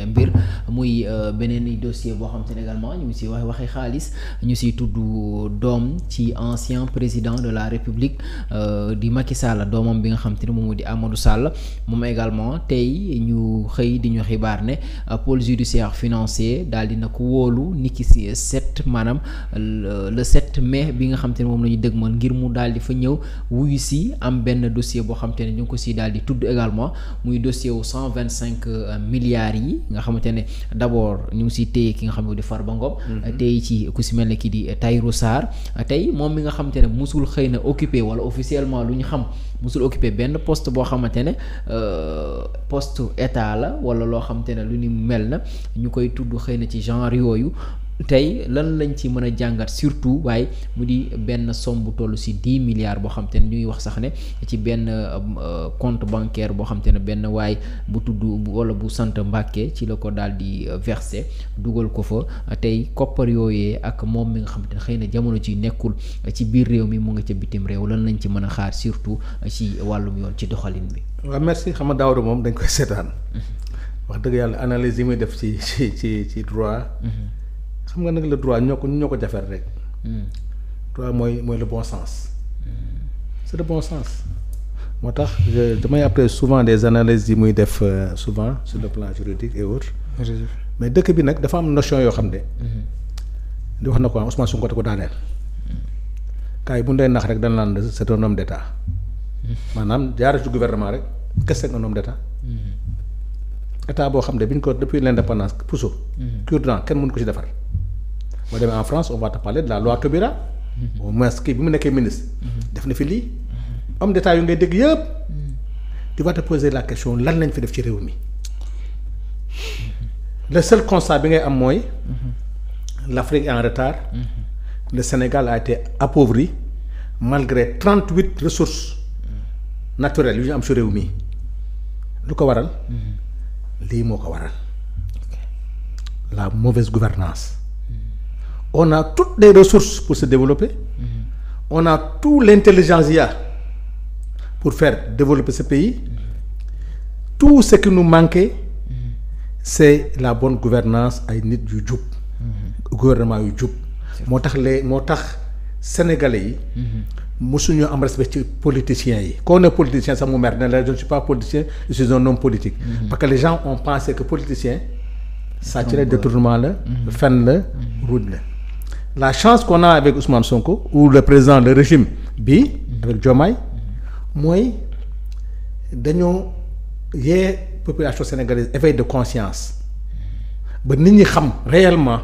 mbir muy beneen dossier boo xam te ne également ñu ngi si waxi xaalis ñu siy tudd doom ci ancien président de la République di Macky Sall doomam bi nga xam te ne moom di Amadou Sall moom également tey ñu xëy di ñu xibaar ne pôle judiciaire financier daal dina ko wóolu niki si 7 maanaam le 7 mai bi nga xam te ne moom la ñu dëgmal ngir mu daal di fa ñëw wuyu si am benn dossier boo xam te ne ñu ngi ko si daal di tudd également muy dossier wu 125 milliards yi nga xamante ne d'abord ñu ngi si téye ki nga xam ne di Farba Ngom tey ci ku si mel ne ki di Tahirou Sarr tey moom mi nga xamante ne musul xëy na occupé wala officiellement lu ñu xam musul occupé benn poste boo xamante ne poste état la wala loo xamante ne lu ni mel na ñu koy tudd xëy na ci genre yooyu tey lan lañ ci mën a jàngat surtout waaye mu di benn somme bu toll ci 10 milliards boo xam te ne ñuy wax sax ne ci benn compte bancaire boo xam te ne benn waay bu tudd wala bu sant Mbàkke ci la ko daal di verser dugal ko fa tey koppar yooyee ak moom mi nga xam te ne xëy na jamono ji nekkul ci biir réew mi mu nga ca bitim réew lan lañ ci mën a xaar surtout ci wàllum yoon ci doxalin bi. waaw merci xam nga Daouda moom dañ koy seetaan. wax dëgg yàlla analyse yi muy def ci droit. xam nga nag le droit ñoo ko jafeel rek. droit mooy le bon sens. c'est le bon sens. moo tax damay après souvent des analyses yi muy def souvent sur le plan juridique et autres. mais dëkk bi nag dafa am notion yoo xam ne. di wax na ko Ousmane Sonko ko daaneel. kaay bu ndee nax rek dañ naan c'est un homme d'état. maanaam jaaree ci gouvernement rek qu'est-ce qu'un homme d'état. état boo xam ne bi ñu ko depuis l'indépendance puso. cure-dent kenn mënu ko ci defar. boo demee en France on va te parler de la loi Taubira. au moins kii bi mu nekkee ministre. def na fi lii. homme d'état yu ngay dégg yëpp. tu vas te poser la question lan lañ fi def ci réew mi. le seul constat bi ngay am mooy. l'Afrique est en retard. le Sénégal a été appauvri malgré 38 ressources naturelles yu ñu am ci réew mi. lu ko waral. lii moo ko waral. la mauvaise gouvernance. On a toutes les ressources pour se développer. On a toute l'intelligence pour faire développer ce pays. Tout ce qui nous manquait, c'est la bonne gouvernance ay nit yu jub. gouvernement yu jub. moo tax sénégalais yi. mosuñu am respect ci politiciens yi. koo ne politicien sax mu mer ne la je ne suis pas politicien je suis un homme politique. parce que les gens ont pensé que politicien. sàcc la détournement la. fen la ruuj la. la chance qu'on a avec Ousmane Sonko ou le président le régime bi avec Diomaye mooy dañoo yee population sénégalaise éveil de conscience ba nit ñi xam réellement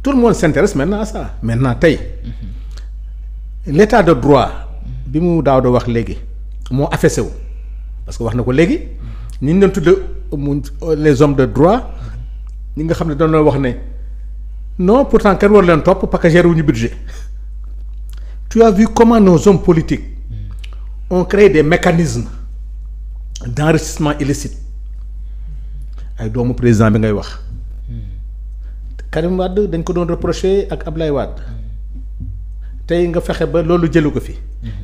tout le monde s'intéresse maintenant à ça maintenant tey l'état de droit bi mu daaw da wax léegi moo affaissé wu parce que wax na ko léegi ñi ñu doon tudde les hommes de droit ñi nga xam ne doon wax ne non pourtant kenn war leen topp parce que gérer wuñu budget tu as vu comment nos hommes politiques ont créé des mécanismes d'enrichissement illicite ay doomu président bi ngay wax Karim Wade dañ ko doon reprocher ak Ablaye Wade tey nga fexe ba loolu jëlu ko fi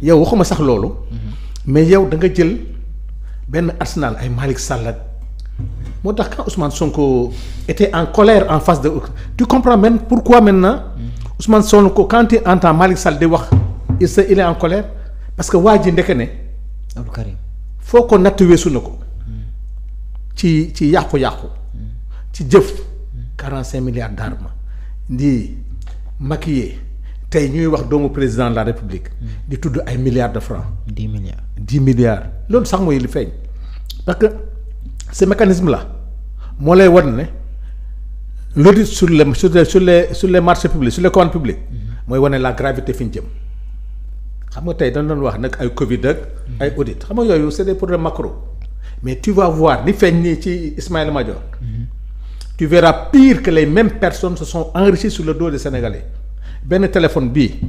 yow waxuma sax loolu mais yow da nga jël benn arsenal ay Malick Sall moo tax quand Ousmane Sonko était en colère en face de tu comprends même pourquoi maintenant Ousmane Sonko quand il entend Malick Sall di wax il est en colère parce que waa ji ndeke ne Abdou Karim foo ko natt weesu na ko ci yàqu-yàqu ci jëf 45 milliards d'armes di maquillé tey ñuy wax doomu président de la République di tudd ay milliards de francs 10 milliards loolu sax mooy li feeñ parce que ce mécanisme là moo lay wan ne l'audit sur les marchés publics sur les commandes publiques mooy wane la gravité fi ñu jëm xam nga tey dañ doon wax nag ay Covid ak ay audit xam nga yooyu c'est des problèmes macro mais tu vas voir li feeñ nii ci Ismaïla Madior tu verras pire que les mêmes personnes se sont enrichies sur le dos des Sénégalais benn téléphone bii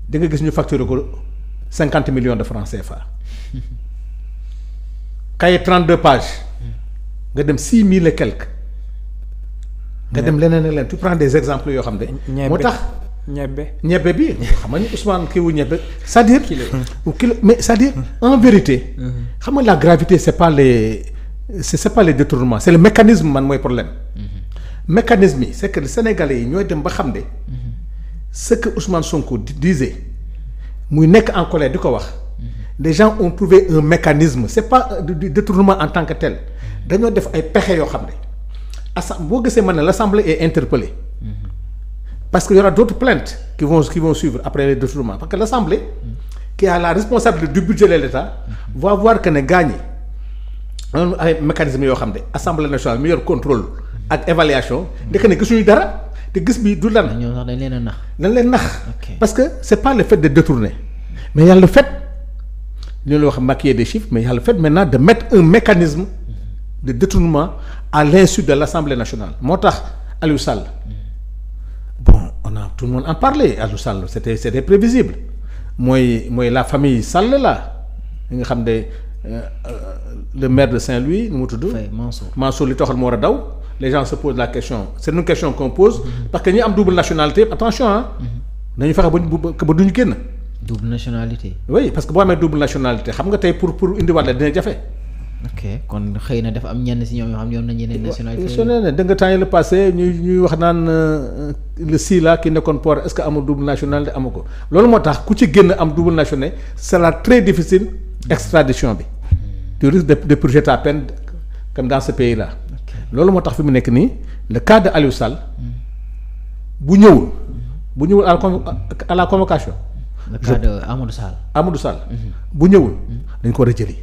di nga gis ñu facturer ko 50 millions de francs CFA cahier 32 pages nga dem 6 000 et quelques nga dem leneen ak leneen tu prends des exemples yoo xam ne moo tax ñebbe bi xam nga Ousmane kii wu ñebbe c'est-à-dire kilo mais c'est-à-dire en vérité xam nga la gravité c'est pas les c'est pas les détournements c'est le mécanisme man mooy problème. Mécanisme yi c'est que Sénégalais yi ñooy dem ba xam ne. ce que Ousmane Sonko disait muy nekk en colère di ko wax. les gens ont trouvé un mécanisme c'est pas du détournement en tant que tel dañoo def ay pexe yoo xam ne boo gisee man ne l'Assemblée est interpellée. Parce qu'il y aura d'autres plaintes qui vont suivre après les détournements parce que l'Assemblée qui a la responsabilité du budget de l'État va voir que ne gaañi am ay mécanismes yoo xam ne Assemblée nationale mi yor contrôle ak évaluation ndeke ne gisuñu dara te gis bi du lan. ñoom sax dañ leen a nax. dañ leen nax. parce que c'est pas le fait de détourner mais il y a le fait ñu la wax maquiller des chiffres mais il y a le fait maintenant de mettre un mécanisme de détournement à l'insu de l'Assemblée nationale moo tax Aliou Sall. Bon, tout le monde en parlait Aliou Sall c'était prévisible mooy la famille Sall là nga xam ne le maire de Saint-Louis nu mu tudd. Mansour li taxal moo war a daw les gens se posent la question c'est une question qu'on pose parce que ñi am double nationalité attention ah. nañu fexe ba duñu génn. double nationalité. oui parce que boo amee double nationalité xam nga tey pour indiwaat la dina jafe. ok kon xëy na dafa am ñenn si ñoom yoo xam ne yoon nañu yeneen nationalité. da nga temps yi le passé ñuy wax naan le Sila ki nekkoon port est-ce que amul double nationalité amu ko loolu moo tax ku ci génn am double nationalité c'est là très difficile extradition bi. tu risques de purger ta peine comme dans ce pays là. loolu moo tax fi mu nekk nii le cas de Aliou Sall bu ñëwul à la convocation. le cas de Amadou Sall. bu ñëwul dañ ko war a jëli.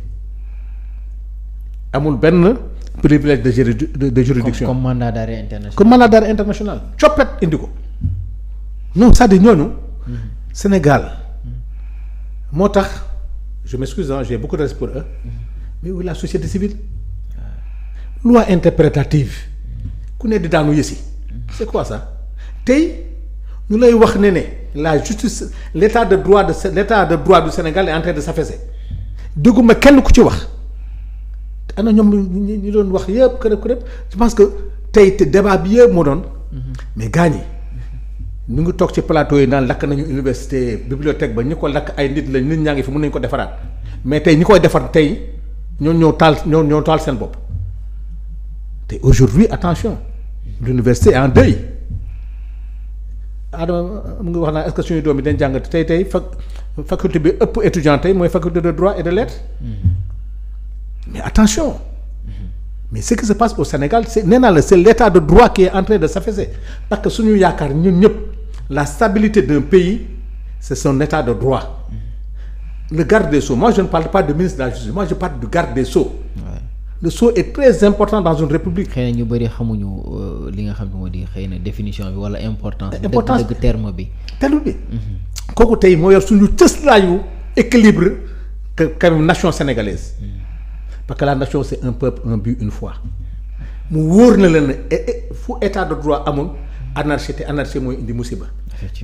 amul benn privilège de juridiction comme mandat d'arrêt international. comme mandat d'arrêt international coppet indi ko non c'est-à-dire ñooñu. Sénégal moo tax je m'excuse j'ai beaucoup de respect pour eux mais oui la société civile loi interprétative ku ne di daanu yësi c'est quoi ça tey ñu lay wax ne la justice l'état de droit du Sénégal est en train de s'affaisser dégguma kenn ku ci wax. ana ñoom ñu doon wax yëpp kërëb je pense que tey te débat bi yëpp moo doon mais gaañ yi ñu ngi toog ci plateau yi naan lakk nañu université bibliothèque ba ñi ko lakk ay nit lañ nit ñaa ngi fi mën nañu ko defaraat mais tey ñi koy defar tey ñoo taal seen bopp te aujourd'hui attention l'université est en deuil Adama mu ngi wax naa est-ce que suñu doom yi dañ jàng tey faculté bi ëpp étudiant tey mooy faculté de droit et de lettres. Mais attention mais ce qui se passe au Sénégal c'est nee naa la c'est l'état de droit qui est en train de s'affaisser parce que suñu yaakaar ñun ñëpp la stabilité d'un pays c'est son état de droit le garde des Sceaux moi je ne parle pas de ministre de la Justice moi je parle du garde des Sceaux. Le Sceau est très important dans une république. xëy na ñu bëri xamuñu li nga xam ne moo di xëy na définition bi wala importance. dëgg terme bi. terme bi. kooku tey moo yor suñu cëslaayu équilibre que quand même nation sénégalaise. parce que la nation c'est un peuple un but une foi mu wóor na leen ne fu état de droit amul anarchie te anarchie mooy indi musiba.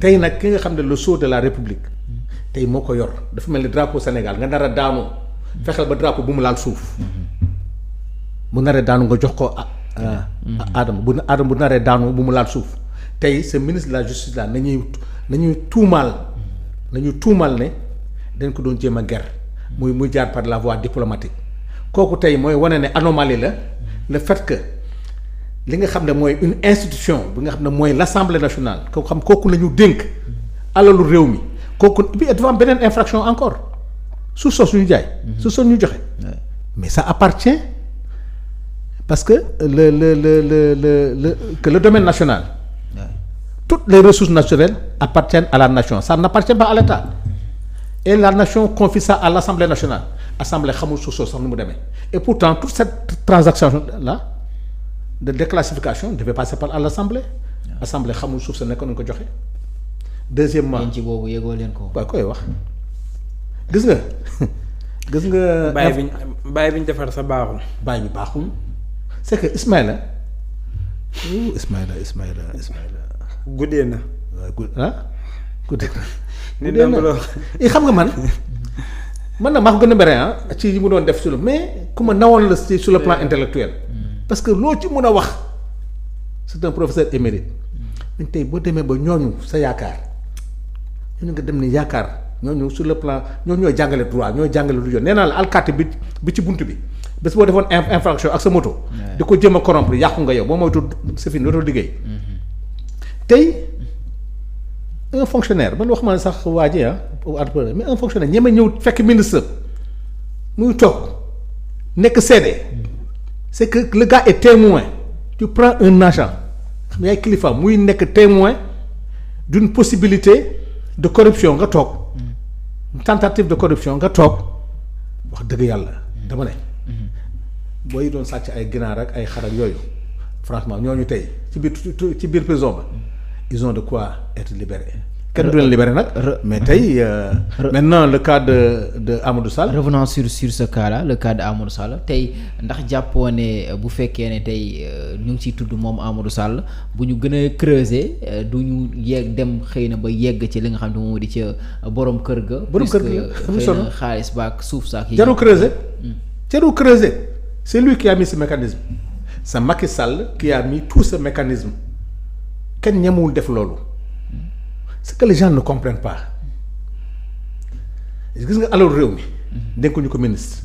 tey nag ki nga xam ne le sceau de la république tey moo ko yor dafa mel ni drapeau Sénégal nga nar a daanoo fexeel ba drapeau bu mu laal suuf bu naree daanu nga jox ko Adama bu naree daanu bu mu laal suuf tey ce ministre de la justice là nañuy tuumaal ne dañ ko doon jéem a ger muy jaar par la voie diplomatique. kooku tey mooy wane ne anomalie la le fait que li nga xam ne mooy une institution bi nga xam ne mooy l'Assemblée nationale kooku la ñu dénk alalu réew mi kooku bi dafa am beneen infraction encore suuf soosu ñu jaay. suuf soosu ñu joxe. mais ça appartient parce que le domaine national. toutes les ressources naturelles appartiennent à la nation ça n'appartient pas à l'État et la nation confie ça à l'Assemblée nationale. Assemblée xamul suuf soosu sax nu mu demee et pourtant toute cette transaction là de déclassification devait passer par à l'Assemblée. Assemblée xamul suuf sa nekk nañu ko joxe. deuxièmement ci boobu yëgoo leen ko. waaw koy wax gis nga. bàyyi bi ñu defar sa baaxul. bàyyi bi baaxul c'est que Ismaïla. guddee na. waaw guddee na. nit na xam nga man nag maa ko gën a mere ci yi mu doon def sur mais ku ma nawoon la sur le plan intellectuel parce que loo ci mën a wax c'est un professeur émérite mais tey boo demee ba ñooñu sa yaakaar ñooñu nga dem ni yaakaar ñooñu sur le plan ñooñu ñooy jàngale droit ñooy jàngale lu yoon nee naa la alkaati bi ci bunt bi bés boo defoon infraction ak sa moto. di ko jëm a corrompre yàqu nga yow boo moytu c'est fini dootoo liggéey. tey un fonctionnaire man waxuma sax waa ji mais un fonctionnaire ñeme ñëw fekk ministre muy toog nekk seede c'est que le gars est témoin tu prends un agent xam yaay kilifa muy nekk témoin d'une possibilité de corruption nga toog tentative de corruption nga toog wax dëgg yàlla dama ne booy doon sàcc ay ginaar ak ay xar ak yooyu franchement ñooñu tey ci biir prison ba ils ont de quoi être libérés. kenn du leen libéré nag. mais tey maintenant le cas de Amadou Sall. revenons sur ce cas là le cas de Amadou Sall tey ndax jàppoo ne bu fekkee ne tey ñu ngi ciy tudd moom Amadou Sall bu ñu gën a creuser du ñu yegg dem xëy na ba yegg ci li nga xam ne moom di ca borom kër ga. borom kër ga xëy na xaalis baak suuf saak yi. jarul creuser c'est lui qui a mis ce mécanisme c'est Macky Sall qui a mis tout ce mécanisme kenn ñemewul def loolu. c'est que les gens ne comprennent pas gis nga alalu réew mi dénkuñu ko ministre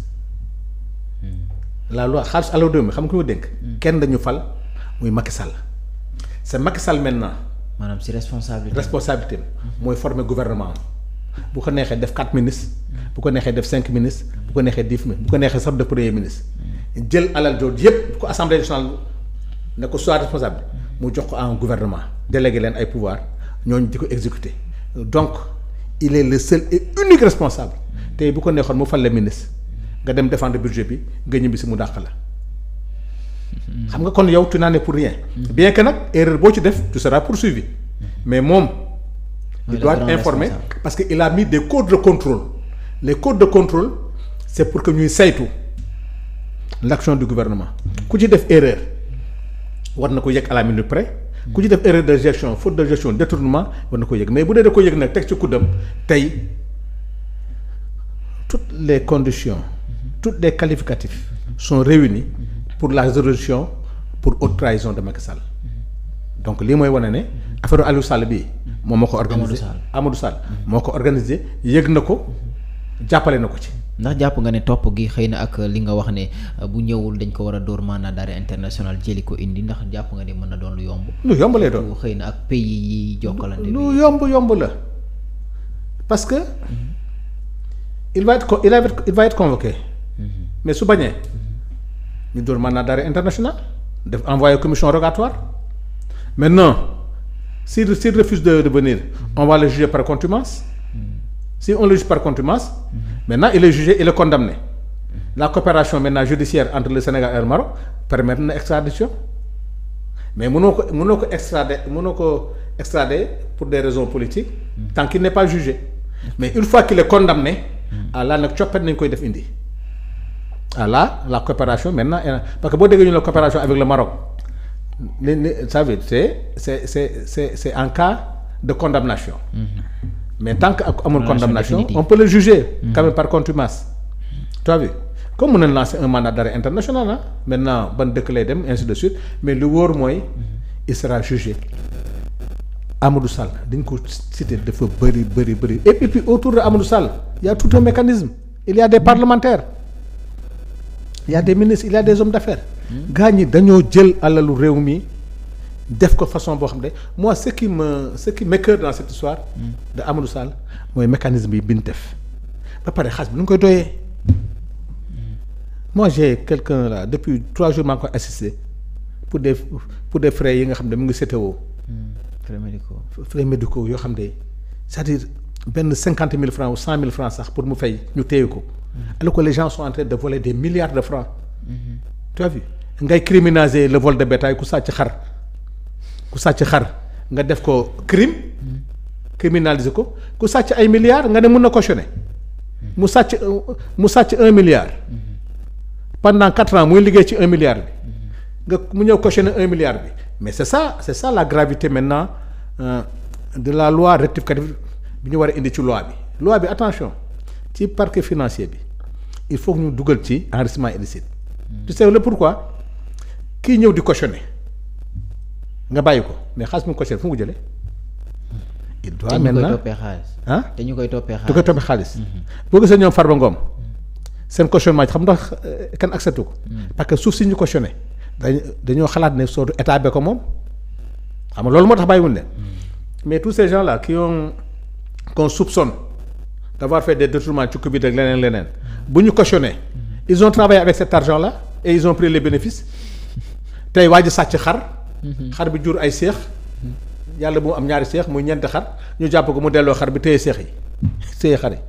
la loi xaalis alalu réew mi xam nga ku ñu dénk kenn dañu fal muy Macky Sall c'est Macky Sall maintenant maanaam si responsabilité mooy former gouvernement bu ko neexee def 4 ministres bu ko neexee def 5 ministres bu ko neexee 10 ministres bu ko neexee sax def premier ministre jël alal jooju yépp bu ko assemblée nationale ne ko soit responsable mu jox ko en gouvernement délégué leen ay pouvoir ñooñu di ko exécuter donc il est le seul et unique responsable tey bu ko neexoon mu fal le ministre nga dem défendre budget bi nga ñibbi si mu dàq la xam nga kon yow tu n'en es pour rien bien que nag erreur boo ci def tu seras poursuivi mais moom il doit être informé parce que il a mis des codes de contrôle les codes de contrôle c'est pour que ñuy saytu l'action du gouvernement ku ci def erreur war na ko yëg à la minute près ku ci def erreur de gestion faute de gestion détournement war na ko yëg mais bu dee da ko yëg nag teg ci kuddam tey toutes les conditions toutes les qualificatifs sont réunis pour la résolution pour haute trahison de Macky Sall donc lii mooy wane ne affaire Aliou Sall bii moom moo ko organisé Amadou Sall moo ko organisé yëg na ko jàppale na ko ci. ndax jàpp nga ne topp gi xëy na ak li nga wax ne bu ñëwul dañ ko war a door mandat d'arrêt international jëli ko indi ndax jàpp nga ne mën na doon lu yomb. lu yomb lay doon xëy na ak pays yi jokkalante bi lu yomb la parce que il va être convoqué mais su bañee ñu door mandat d'arrêt international def envoyer commission rogatoire maintenant s'il refuse de venir on va le juger par contumace. Si on le juge par contumace, maintenant il est jugé, il est condamné. La coopération maintenant judiciaire entre le Sénégal et le Maroc permet une extradition. Mais mënoo ko extrader pour des raisons politiques tant qu'il n'est pas jugé. Mais une fois qu'il est condamné, là nag coppet nañ koy def indi. Là la coopération maintenant parce que boo déggee ñu la coopération avec le Maroc ça veut dire c'est en cas de condamnation. Mais tant que amul condamnation on peut le juger quand même par contumace. Tu as vu comme mën na lancer un mandat d'arrêt international maintenant ban dëkk lay dem ainsi de suite mais lu wóor mooy il sera jugé. Amadou Sall dañ ko cité dafa bëri et puis autour de Amadou Sall il y a tout un mécanisme il y a des parlementaires il y a des ministres il y a des hommes d'affaires gaa ñi dañoo jël alalu réew mi def ko façon boo xam ne moi ce qui m'écoeure dans cette histoire de Amadou Sall mooy mécanisme yi bi ñu def ba pare xaalis bi nu ngi koy doyee moi j'ai quelqu'un là depuis 3 jours maa ngi koy assister pour des frais yi nga xam ne mu ngi CTO frais médicaux yoo xam ne c'est-à-dire benn 50 000 francs ou 100 000 francs sax pour mu fay ñu téye ko alors que les gens sont en train de voler des milliards de francs tu as vu ngay criminaliser le vol de bétail ku sàcc xar nga def ko crime criminaliser ko ku sàcc ay milliards nga ne mën na cautionner mu sàcc 1 milliard pendant 4 ans muy liggéey ci 1 milliard bi nga mu ñëw cautionner 1 milliard bi mais c'est ça la gravité maintenant de la loi rectificative bi ñu war a indi ci loi bi attention ci parquet financier bi il faut que ñu dugal ci enrichissement illicite tu sais le pourquoi kii ñëw di cautionner nga bàyyi ko mais xaalis mu cautionner fu mu jëlee il doit maintenant te ñu koy toppee xaalis xaalis boo gisee ñoom Farba Ngom seen cautionnement xam ndax kenn accepté ko. parce que suuf si ñu cautionné dañoo xalaat ne soo état be ko moom xam nga loolu moo tax bàyyiwuñ leen. mais tous ces gens là qu'on soupçonne d'avoir fait des détournements ci Covid ak leneen bu ñu cautionné ils ont travaillé avec cet argent là et ils ont pris les bénéfices tey waa ji sàcc xar bi jur ay seex yàlla bu am ñaari seex muy ñeenti xar ñu jàpp ko mu delloo xar bi téye seex yi téye xar yi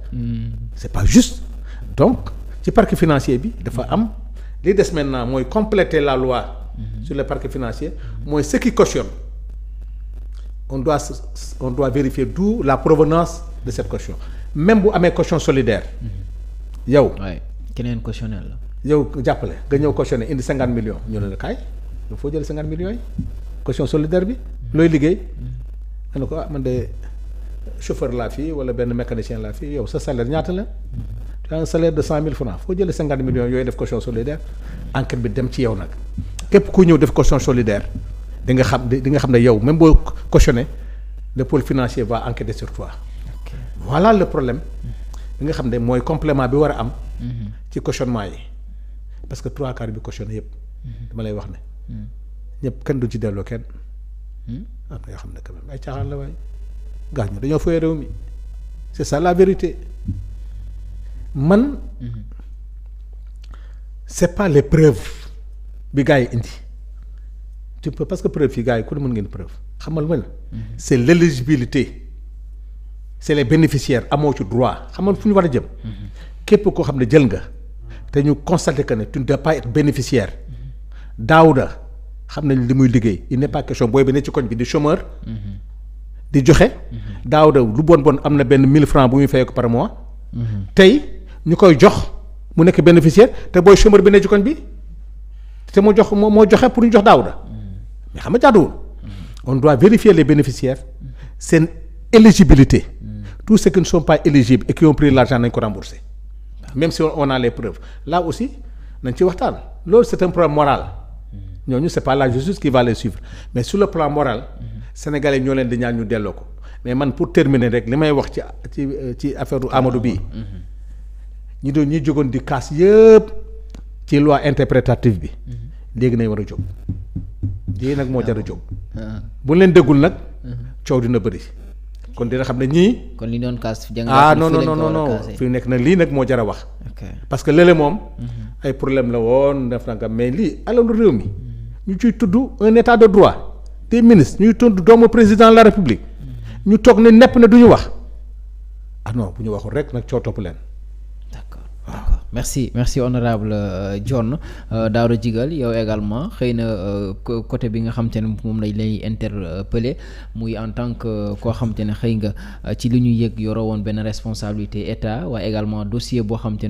c'est pas juste. donc ci parc financier bi dafa am li des maintenant mooy compléter la loi sur le parc financier mooy ce qui cautionne on doit vérifier d'où la provenance de cette caution même bu amee caution solidaire yow. waay keneen cautionné la. yow jàppale nga ñëw cautionné indi 50 millions ñu ne la kaay il faut jël 50 millions yi caution solidaire bi looy liggéey. nga ne ko man de chauffeur laa fii wala benn mécanicien laa fii yow sa salaire ñaata la. tu as un salaire de 100 000 francs foo jëlee 50 millions yooyu def caution solidaire enquête bi dem ci yow nag képp ku ñëw def caution solidaire di nga xam ne yow même boo cautionné le pôle financier va enquêter sur toi. Okay. Voilà le problème bi nga xam ne mooy complément bi war a am. ci cautionnement yi parce que 3/4 bi cautionné yëpp. dama lay wax ne. ñëpp kenn du ci delloo kenn. am na yoo xam ne quand même ay caaxaan la waaye gaañ dañoo fooy réew mi c'est ça la vérité. man c'est pas les preuves bi gars yi indi tu peux parce que preuve fii gars yi ku ne mën ngeen preuve xamal ma la c'est l'éligibilité c'est les bénéficiaires amoo ci droit xamal fu ñu war a jëm képp koo xam ne jël nga te ñu constaté que ne tu ne dois pas être bénéficiaire Daouda xam nañ li muy liggéey il n'est pas question booy bi ne ci koñ bi di chômeur di joxe Daouda lu bon am na benn 1000 francs bu muy fay ko par mois tey ñu koy jox mu nekk bénéficiaire te booy chômeur bi ne ci koñ bi te moo joxe pour ñu jox Daouda mais xam nga jaaduwul on doit vérifier les bénéficiaires seen éligibilité tous ceux qui ne sont pas éligibles et qui ont pris l'argent nañ ko rembourser même si on a les preuves là aussi nañ ci waxtaan loolu c'est un problème moral ñooñu c'est pas la justice qui va les suivre mais sur le plan moral sénégalais ñoo leen di ñaan ñu delloo ko mais man pour terminer rek li may wax ci affaire Amadou bii ñi jógoon di kaas yëpp ci loi interprétative bi léegi nañ war a jóg lii nag moo jar a jóg bu leen déggul nag coow dina bëri kon dina xam ne ñii. kon li doon kaas non fi nekk nag lii nag moo jar a wax. parce que léeg-léeg moom. ay problème la woon def na nga mais lii alalu réew mi ñu ciy tudd un état de droit des ministres ñuy tudd doomu président de la république ñu toog ne nepp ne du ñu wax ah non bu ñu waxul rek nag coow topp leen. d'accord merci honorable John Daouda Djigal yow également xëy na côté bi nga xam te ne moom lañ lay interpeller muy en tant que koo xam te ne xëy nga ci li ñu yëg yoroo woon benn responsabilité état waaye également dossier boo xam te ne